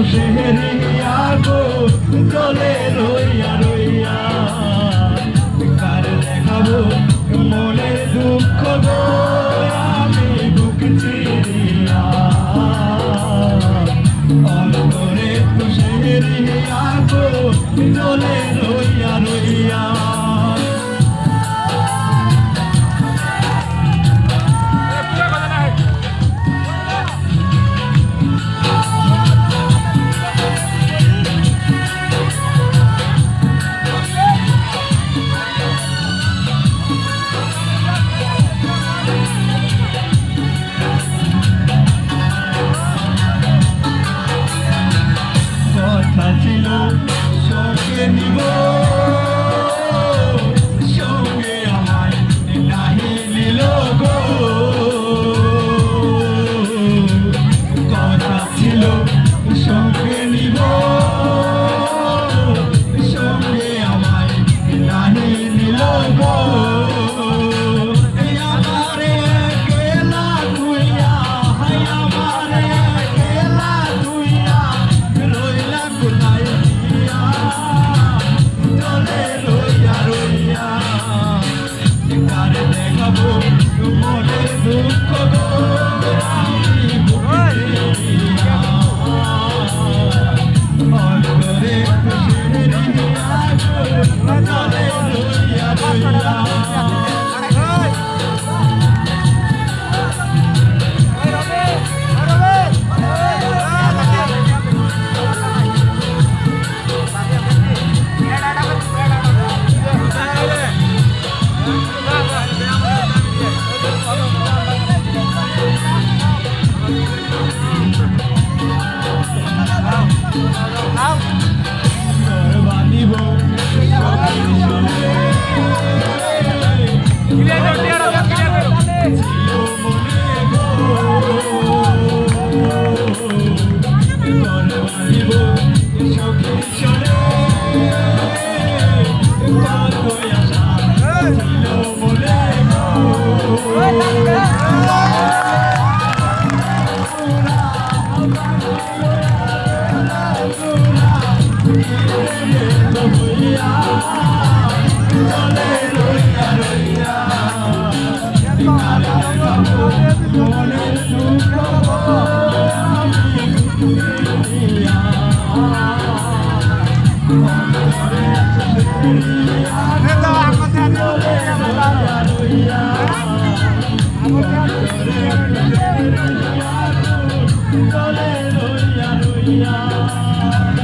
সেহরিয়া গো চলে রইয়া রইয়া কার দেখাবো মনের দুঃখ গো আমি বুক চিরিয়া অন্তরে তো সেহরিয়া গো চলে রইয়া রইয়া সঙ্গে নিব সঙ্গে আমায় নাহি নিল গো কথা ছিল সঙ্গে নিব সঙ্গে আমায় নাহি নিল গো আমারে গেলা তুইয়া আমারে গেলা তুইয়া রইলা কোথায় দেখাবো মনে দুঃখ গো অন্তরে রইয়া রইয়া Hallelujah.